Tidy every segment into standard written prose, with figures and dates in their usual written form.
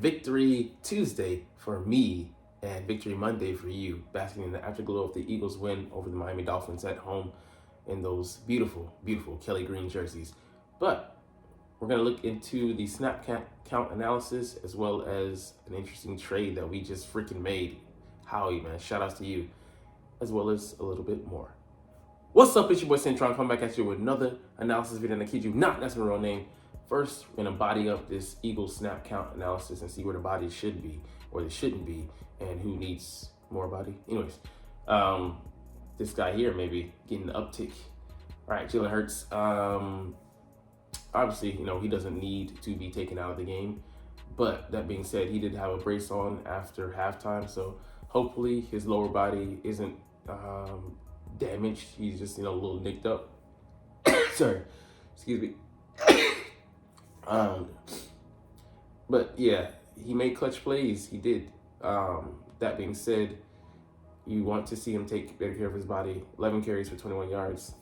Victory Tuesday for me and Victory Monday for you, basking in the afterglow of the Eagles' win over the Miami Dolphins at home in those beautiful, beautiful Kelly Green jerseys. But we're going to look into the snap count analysis as well as an interesting trade that we just freaking made. Howie, man, shout outs to you, as well as a little bit more. What's up, it's your boy Cintron, coming back at you with another analysis video, and I kid you not, that's my real name. First, we're going to body up this Eagles snap count analysis and see where the body should be, or they shouldn't be, and who needs more body. Anyways, this guy here maybe getting the uptick. All right, Jalen Hurts. Obviously, he doesn't need to be taken out of the game. But that being said, he did have a brace on after halftime, so hopefully his lower body isn't damaged. He's just, a little nicked up. Sorry, excuse me. But yeah, he made clutch plays. He did. That being said, you want to see him take better care of his body. 11 carries for 21 yards.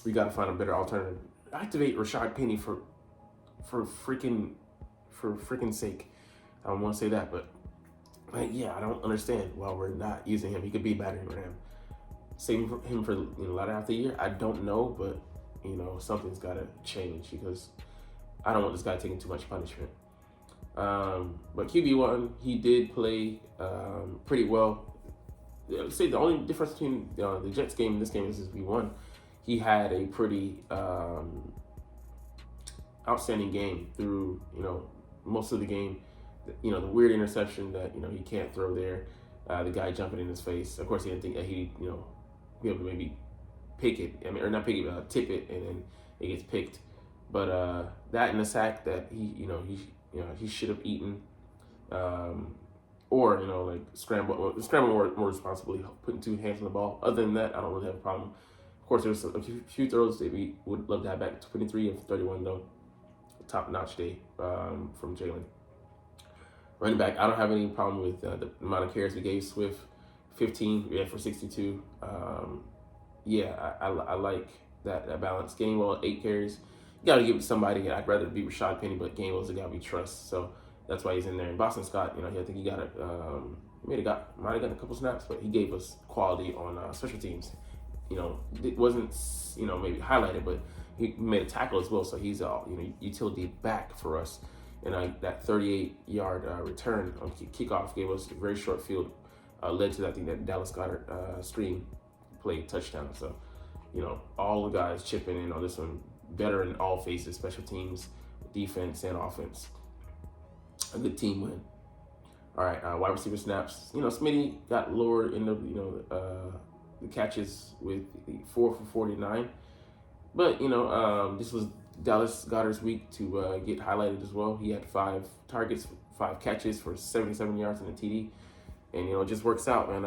We got to find a better alternative. Activate Rashad Penny for freaking sake. I don't want to say that, but yeah, I don't understand why we're not using him. He could be better than him. Saving him for latter half of the year, I don't know, but something's got to change because I don't want this guy taking too much punishment. But QB1, he did play pretty well. I'd say the only difference between the Jets game and this game is we won. He had a pretty outstanding game through most of the game. The weird interception that he can't throw there. The guy jumping in his face. Of course, he didn't think that he'd be able to maybe pick it. Or not pick it, tip it, and then it gets picked. But that and the sack that he should have eaten, or scramble more responsibly, putting two hands on the ball. Other than that, I don't really have a problem. Of course, there's a few throws that we would love to have back. 23 of 31 though, top-notch day from Jalen. Running back, I don't have any problem with the amount of carries we gave Swift. 15, we had for 62. Yeah, I like that balance. Gainwell, 8 carries. You got to give it to somebody. I'd rather be Rashad Penny, but Gainwell's a guy we trust, so that's why he's in there. And Boston Scott, I think he got it. Might have gotten a couple snaps, but he gave us quality on special teams. It wasn't maybe highlighted, but he made a tackle as well. So he's utility back for us. And that 38-yard return on kickoff gave us a very short field, led to that Dallas Goedert screen play touchdown. So all the guys chipping in on this one, better in all phases, special teams, defense, and offense. A good team win. All right, wide receiver snaps. Smitty got lower in the catches with 4 for 49. But, this was Dallas Goedert's week to get highlighted as well. He had 5 targets, 5 catches for 77 yards and a TD. And, it just works out. And,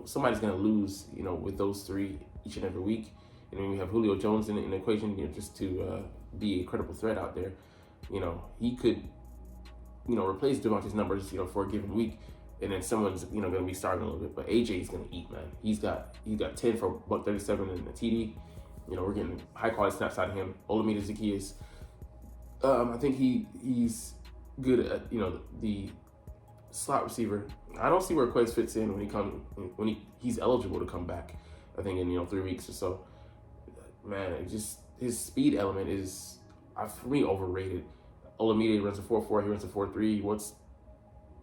somebody's going to lose, with those 3 each and every week. And then we have Julio Jones in the equation, just to be a credible threat out there. He could, replace Devontae's numbers, for a given week. And then someone's, going to be starting a little bit. But AJ's going to eat, man. He's got 10 for $137 and a TD. We're getting high-quality snaps out of him. Olamide Zaccheaus, I think he's good at, the slot receiver. I don't see where Quez fits in when he's eligible to come back, I think in, 3 weeks or so. Man, his speed element is, for me, overrated. Olamide runs a 4.4, he runs a 4.3. What's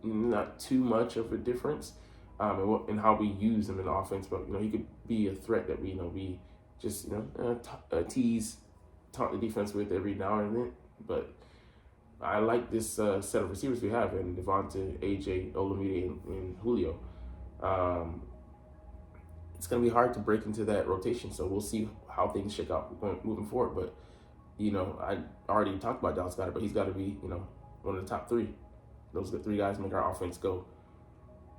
not too much of a difference in how we use him in the offense, but he could be a threat that we just tease, taunt the defense with every now and then. But I like this set of receivers we have, and Devontae, AJ, Olamide, and Julio. It's gonna be hard to break into that rotation, so we'll see how things shake out moving forward. But I already talked about Dallas Goedert, but he's got to be one of the top 3. Those 3 guys make our offense go.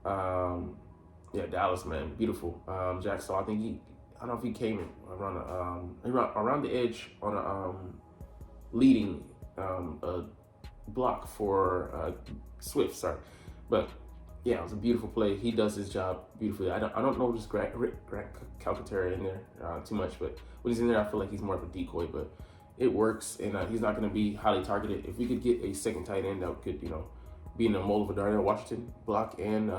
Yeah, Dallas, man, beautiful. Jack Saw, I think I don't know if he came in around the edge on a leading a block for Swift, sorry. But yeah, it was a beautiful play. He does his job beautifully. I don't know just Grant Calcaterra in there too much, but when he's in there, I feel like he's more of a decoy. But it works, and he's not going to be highly targeted. If we could get a second tight end that could being a mold of a Darnell Washington block and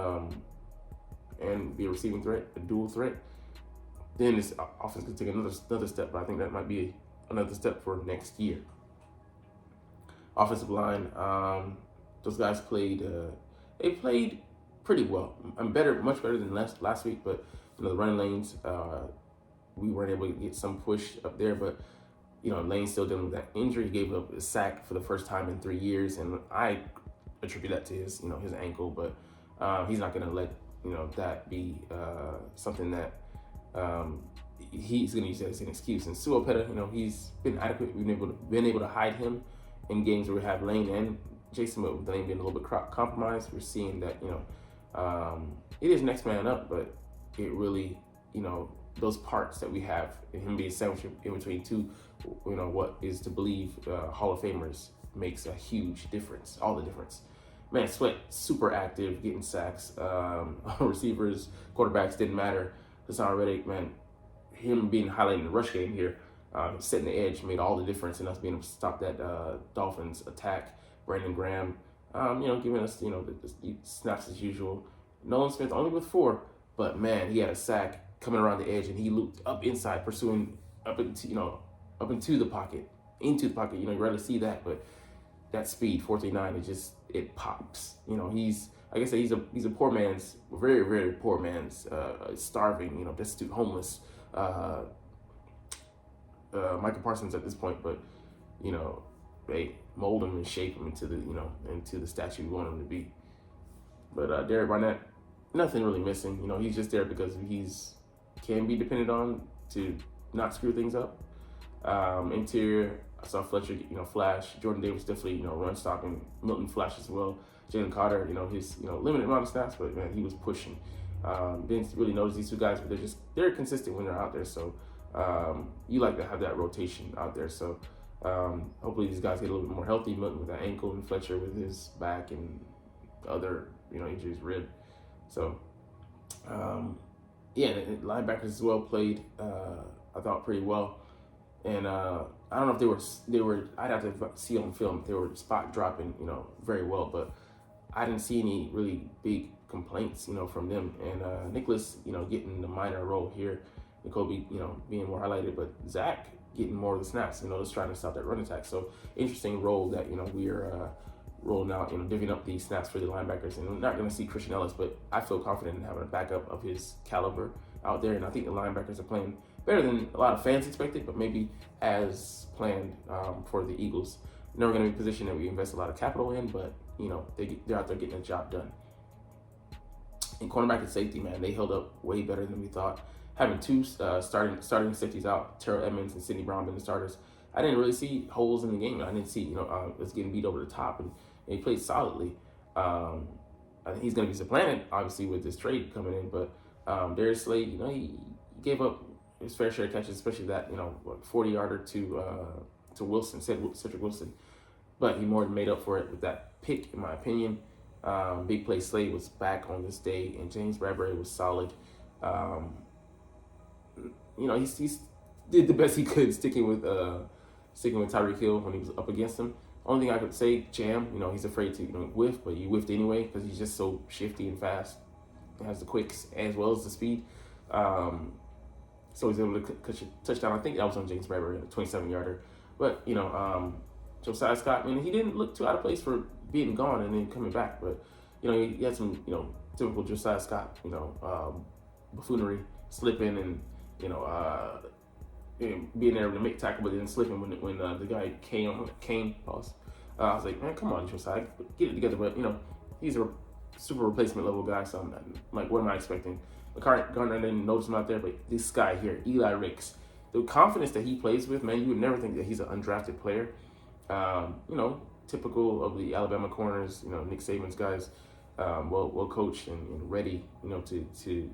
be a receiving threat, a dual threat, then this offense can take another step. But I think that might be another step for next year. Offensive line, those guys played. They played pretty well. I'm much better than last week. But the running lanes, we weren't able to get some push up there. But Lane's still dealing with that injury. He gave up a sack for the first time in 3 years, and I attribute that to his ankle. But he's not going to let that be something that he's going to use that as an excuse. And Suopeta, he's been adequate. We've been able to hide him in games where we have Lane and Jason, but with Lane being a little bit compromised, we're seeing that it is next man up, but it really those parts that we have and him being sandwiched in between two, what is to believe Hall of Famers makes a huge difference, all the difference. Man, Sweat, super active, getting sacks. Receivers, quarterbacks, didn't matter. Hassan Reddick, man, him being highlighted in the rush game here, setting the edge made all the difference in us being able to stop that Dolphins attack. Brandon Graham, giving us, the snaps as usual. Nolan Smith only with 4, but man, he had a sack coming around the edge and he looped up inside, pursuing up into the pocket. You rarely see that, but that speed, 439, it pops. He's, like I said, he's a poor man's, very, very poor man's, starving, destitute, homeless, Michael Parsons at this point, but, they mold him and shape him into the statue we want him to be. But Derek Barnett, nothing really missing. He's just there because can be depended on to not screw things up. Interior, I saw Fletcher, flash. Jordan Davis definitely, run stopping. Milton flash as well. Jalen Carter, his, limited amount of snaps, but man, he was pushing. Didn't really notice these two guys, but they're consistent when they're out there. So you like to have that rotation out there. So hopefully these guys get a little bit more healthy. Milton with that ankle and Fletcher with his back and other, injuries, rib. So linebackers as well played, I thought, pretty well. And I don't know if they were. I'd have to see on film if they were spot dropping, very well. But I didn't see any really big complaints, from them. And Nicholas, getting the minor role here. Jacoby, being more highlighted, but Zach getting more of the snaps. Just trying to stop that run attack. So interesting role that we are rolling out, divvying up these snaps for the linebackers. And we're not going to see Christian Ellis, but I feel confident in having a backup of his caliber out there. And I think the linebackers are playing better than a lot of fans expected, but maybe as planned for the Eagles. Never going to be a position that we invest a lot of capital in, but they're out there getting the job done. And cornerback and safety, man, they held up way better than we thought. Having two starting safeties out, Terrell Edmonds and Sidney Brown being the starters, I didn't really see holes in the game. I didn't see us getting beat over the top, and he played solidly. I think he's going to be supplanted, obviously, with this trade coming in, but Darius Slade, he gave up his fair share of catches, especially that 40-yarder to Wilson, Cedric Wilson, but he more than made up for it with that pick, in my opinion. Big play Slade was back on this day, and James Bradbury was solid. He did the best he could sticking with Tyreek Hill when he was up against him. Only thing I could say, Jam, he's afraid to whiff, but he whiffed anyway because he's just so shifty and fast. He has the quicks as well as the speed. So he's able to catch a touchdown. I think that was on James Bradbury, a 27-yarder. But, Josiah Scott, he didn't look too out of place for being gone and then coming back. But, he had some, typical Josiah Scott, buffoonery, slipping and, being there to make tackle, but then slipping when the guy came. Pause. I was like, man, come on, Josiah, get it together. But, he's a super replacement level guy, so I'm like, what am I expecting? Gardner didn't notice him out there, but this guy here, Eli Ricks, the confidence that he plays with, man, you would never think that he's an undrafted player. Typical of the Alabama corners, Nick Saban's guys, well coached and ready, to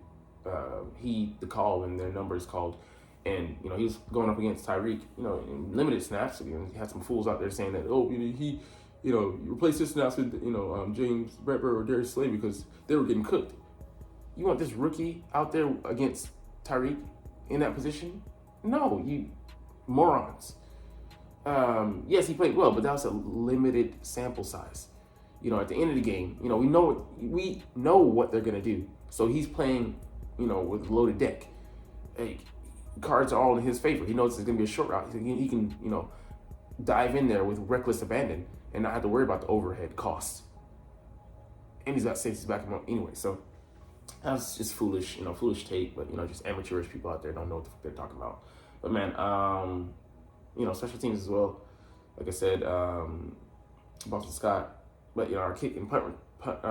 heed the call when their number is called. And, he was going up against Tyreek, in limited snaps. He had some fools out there saying that, he replaced his snaps with, James Bradbury or Darius Slade because they were getting cooked. You want this rookie out there against Tyreek in that position? No, you morons. Yes, he played well, but that was a limited sample size. at the end of the game, we know what they're gonna do. So he's playing, with a loaded deck. Hey, cards are all in his favor. He knows it's gonna be a short route. He can, dive in there with reckless abandon and not have to worry about the overhead costs. And he's got safeties back him up anyway. So that's just foolish, foolish take, but just amateurish people out there don't know what the fuck they're talking about. But man, special teams as well. Like I said, Boston Scott, but our kick and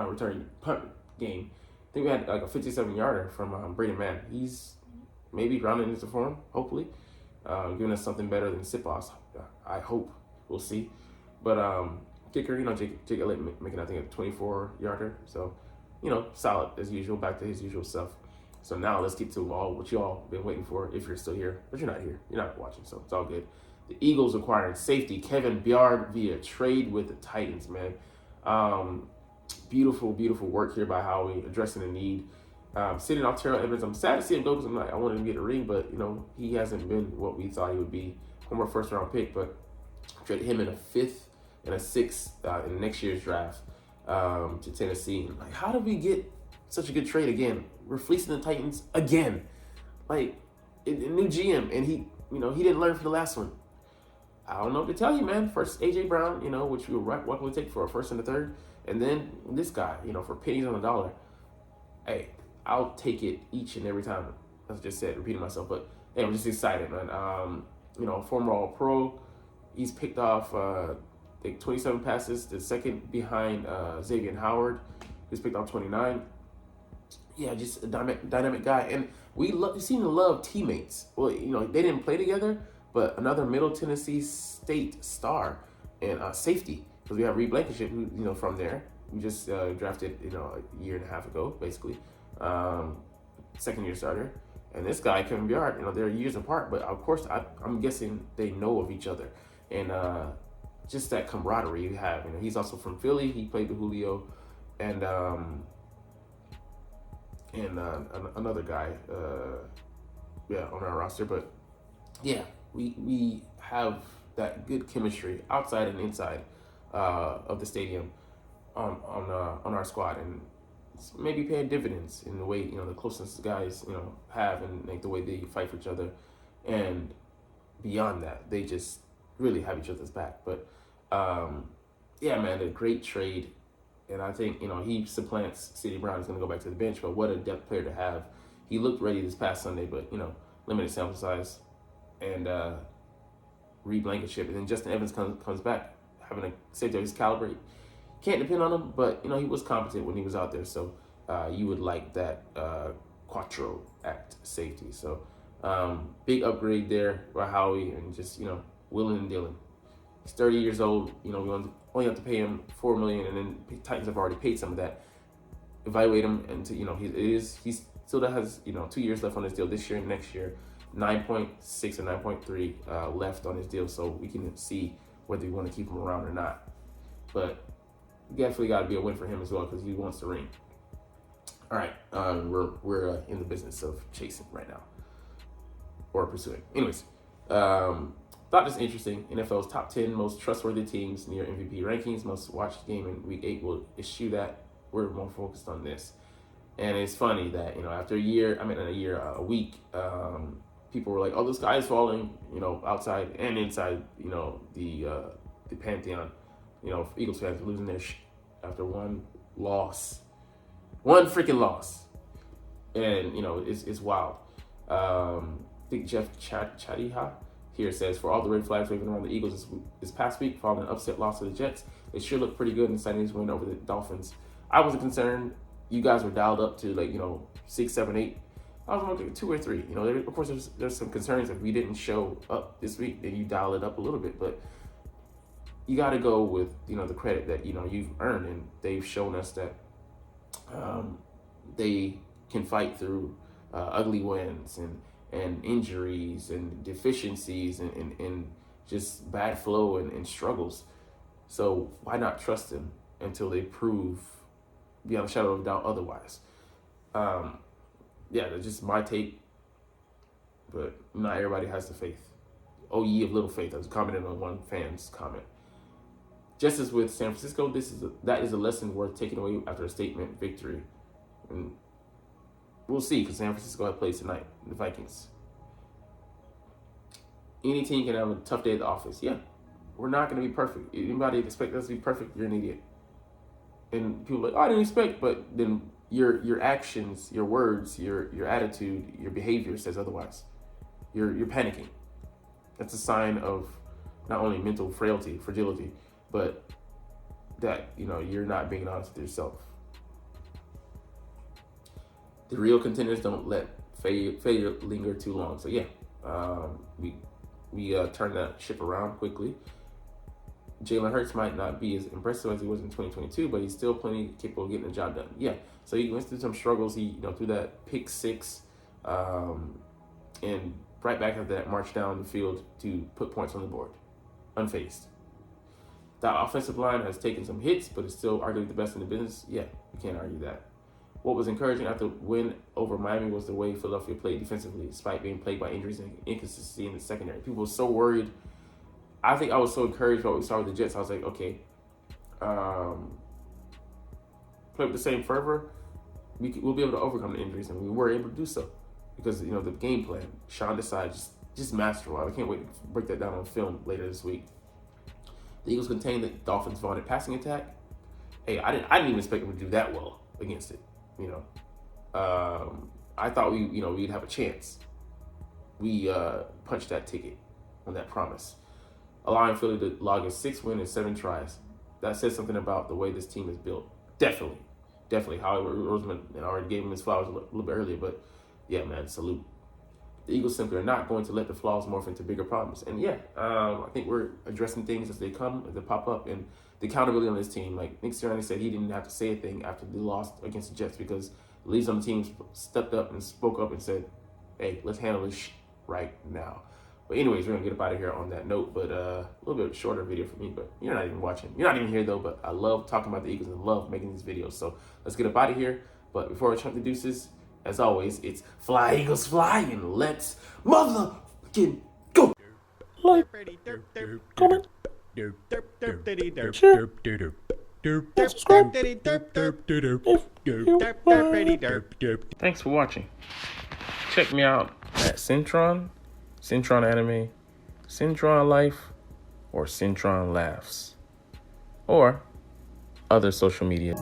return punt game. I think we had like a 57-yarder from Braden Mann. He's maybe rounding into form, hopefully, giving us something better than Sipos. I hope. We'll see. But kicker, Jake Elliott making, I think, a 24-yarder. So, solid as usual, back to his usual stuff. So now let's get to what you all been waiting for if you're still here. But you're not here. You're not watching, so it's all good. The Eagles acquiring safety Kevin Byard via trade with the Titans, man. Beautiful, beautiful work here by Howie, addressing the need. Sitting off Terrell Evans, I'm sad to see him go because I wanted him to get a ring, but, he hasn't been what we thought he would be. Former first-round pick, but traded him in a 5th and a 6th in next year's draft to Tennessee. Like, how did we get such a good trade again? We're fleecing the Titans again. Like, a new GM, and he didn't learn from the last one. I don't know what to tell you, man. First, A.J. Brown, which we were welcome to take for a 1st and a 3rd, and then this guy, for pennies on the dollar. Hey, I'll take it each and every time. As I just said, repeating myself, but hey, I'm just excited, man. Former All-Pro. He's picked off, 27 passes, the second behind Xavier Howard, who's picked off 29. Yeah, just a dynamic guy. And we seem to love teammates. Well, they didn't play together, but another Middle Tennessee State star and safety, because we have Reed Blankenship, who, from there. We just drafted, a year and a half ago, basically. 2nd-year starter. And this guy, Kevin Byard, they're years apart, but of course, I'm guessing they know of each other. And just that camaraderie you have. He's also from Philly. He played with Julio and another guy, on our roster. But yeah, we have that good chemistry outside and inside of the stadium on our squad, and it's maybe paying dividends in the way the closeness the guys have, and like the way they fight for each other, and beyond that, they just really have each other's back. But yeah, man, a great trade. And I think, he supplants C.D. Brown. Is going to go back to the bench, but what a depth player to have. He looked ready this past Sunday, but, limited sample size. And Reed Blankenship. And then Justin Evans comes back, having a safety of his caliber. Can't depend on him, but, he was competent when he was out there. So you would like that Quattro Act safety. So big upgrade there by Howie, and just, willing and dealing. He's 30 years old. We only have to pay him $4 million, and then Titans have already paid some of that. Evaluate him, and he still has 2 years left on his deal this year and next year. 9.6 or 9.3 left on his deal, so we can see whether we want to keep him around or not. But definitely got to be a win for him as well, because he wants the ring. All right, we're in the business of chasing right now, or pursuing. Anyways. Thought this interesting. NFL's top 10 most trustworthy teams near MVP rankings. Most watched game in week 8 will issue that. We're more focused on this. And it's funny that, after a week, people were like, oh, the sky is falling, outside and inside, the Pantheon. Eagles fans are losing their after one loss. One freaking loss. And, it's wild. I think Jeff Chadiha here says, for all the red flags waving around the Eagles this past week, following an upset loss to the Jets, they sure look pretty good in Sunday's win over the Dolphins. I wasn't concerned. You guys were dialed up to 6, 7, 8. I was like 2 or 3. Of course, there's some concerns if we didn't show up this week, then you dial it up a little bit. But you got to go with the credit that you've earned, and they've shown us that they can fight through ugly wins and injuries and deficiencies and just bad flow and struggles. So why not trust them until they prove beyond a shadow of a doubt otherwise? Yeah, that's just my take. But not everybody has the faith. Oh, ye of little faith. I was commenting on one fan's comment. just as with San Francisco, that is a lesson worth taking away after a statement victory. And we'll see, because San Francisco plays tonight, the Vikings. Any team can have a tough day at the office. Yeah, we're not going to be perfect. Anybody expect us to be perfect, you're an idiot. And people are like, oh, I didn't expect, but then your actions, your words, your attitude, your behavior says otherwise. You're panicking. That's a sign of not only mental fragility, but that you're not being honest with yourself. The real contenders don't let failure linger too long. So yeah, we turned that ship around quickly. Jalen Hurts might not be as impressive as he was in 2022, but he's still plenty capable of getting the job done. Yeah, so he went through some struggles. He threw that pick six, and right back after that, marched down the field to put points on the board, unfazed. That offensive line has taken some hits, but it's still arguably the best in the business. Yeah, you can't argue that. What was encouraging after the win over Miami was the way Philadelphia played defensively, despite being plagued by injuries and inconsistency in the secondary. People were so worried. I think I was so encouraged by what we saw with the Jets. I was like, okay, play with the same fervor, we'll be able to overcome the injuries, and we were able to do so because the game plan. Sean Desai just masterful. I can't wait to break that down on film later this week. The Eagles contained the Dolphins' vaunted passing attack. Hey, I didn't even expect them to do that well against it. I thought we'd have a chance. We punched that ticket on that promise, allowing Philly to log a 6 win and 7 tries. That says something about the way this team is built. Definitely. However, Roseman already gave him his flowers a little bit earlier, but yeah, man, salute. The Eagles simply are not going to let the flaws morph into bigger problems. And yeah, I think we're addressing things as they come, as they pop up, and the accountability on this team. Like Nick Sirianni said, he didn't have to say a thing after the loss against the Jets because the leads on the team stepped up and spoke up and said, hey, let's handle this right now. But anyways, we're going to get up out of here on that note, but a little bit shorter video for me, but you're not even watching. You're not even here, though, but I love talking about the Eagles and love making these videos. So let's get up out of here. But before I jump the deuces, as always, it's fly, Eagles, fly, and let's motherfucking go. Like, comment, share, and subscribe Thanks for watching. Check me out at Cintron Anime, Cintron Life, or Cintron Laughs, or other social media.